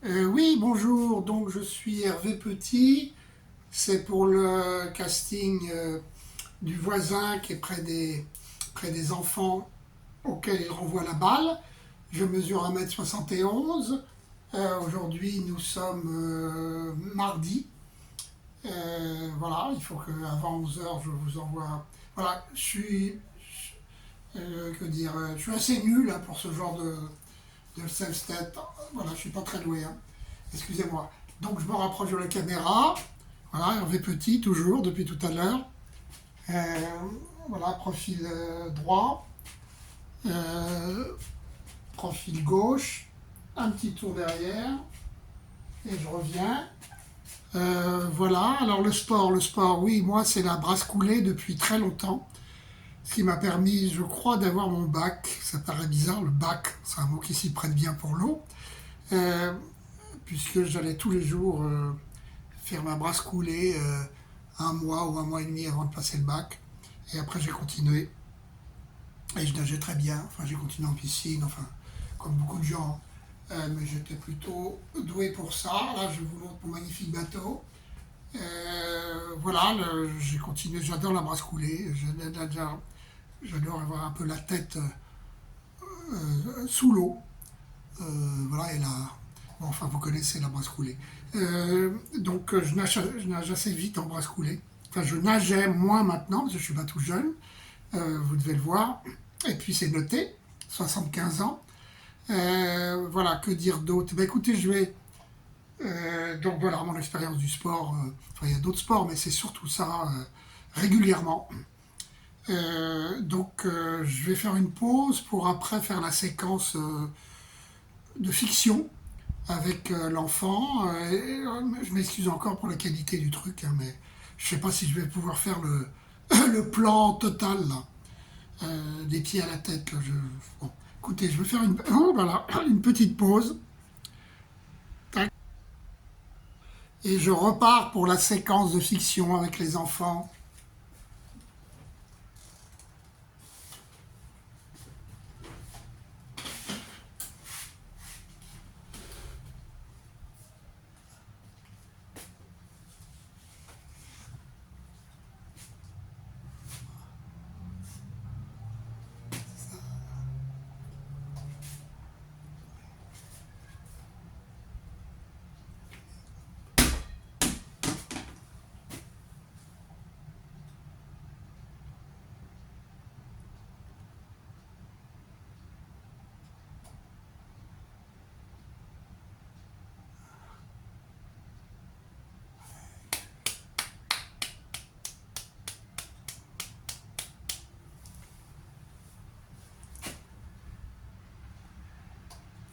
Oui, bonjour, donc je suis Hervé Petit, c'est pour le casting du voisin qui est près des enfants auxquels il renvoie la balle. Je mesure 1,71 m. Aujourd'hui, nous sommes mardi. Voilà, il faut qu'avant 11 h, je vous envoie. Voilà, je suis assez nul hein, pour ce genre de self-stat. Voilà, je suis pas très doué, hein. Excusez-moi. Donc je me rapproche de la caméra. Voilà, Hervé Petit, toujours, depuis tout à l'heure. Euh, voilà, profil droit, euh, profil gauche, un petit tour derrière, et je reviens. Voilà, alors le sport, oui, moi c'est la brasse coulée depuis très longtemps, ce qui m'a permis, je crois, d'avoir mon bac. Ça paraît bizarre, le bac, c'est un mot qui s'y prête bien pour l'eau, euh, puisque j'allais tous les jours faire ma brasse coulée un mois ou un mois et demi avant de passer le bac. Et après, j'ai continué. Et je nageais très bien. Enfin, j'ai continué en piscine, enfin, comme beaucoup de gens. Mais j'étais plutôt doué pour ça. Là, je vous montre mon magnifique bateau. Voilà, j'ai continué. J'adore la brasse coulée. J'adore avoir un peu la tête sous l'eau. Voilà, et là, bon, enfin, vous connaissez la brasse coulée. Donc, je nage assez vite en brasse coulée. Enfin, je nageais moins maintenant, parce que je suis pas tout jeune. Vous devez le voir. Et puis, c'est noté, 75 ans. Voilà, que dire d'autre? Ben, écoutez, je vais. Donc, voilà, mon expérience du sport. Enfin, il y a d'autres sports, mais c'est surtout ça, régulièrement. Donc, je vais faire une pause pour après faire la séquence de fiction avec l'enfant. Je m'excuse encore pour la qualité du truc, hein, mais je sais pas si je vais pouvoir faire le plan total là, des pieds à la tête. Là, bon. Écoutez, je vais faire voilà, une petite pause. Tac. Et je repars pour la séquence de fiction avec les enfants.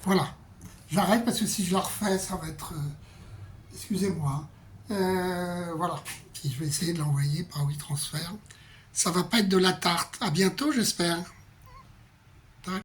Voilà. J'arrête parce que si je la refais, ça va être. Excusez-moi, hein. Voilà. Puis je vais essayer de l'envoyer par WeTransfer. Ça va pas être de la tarte. À bientôt, j'espère.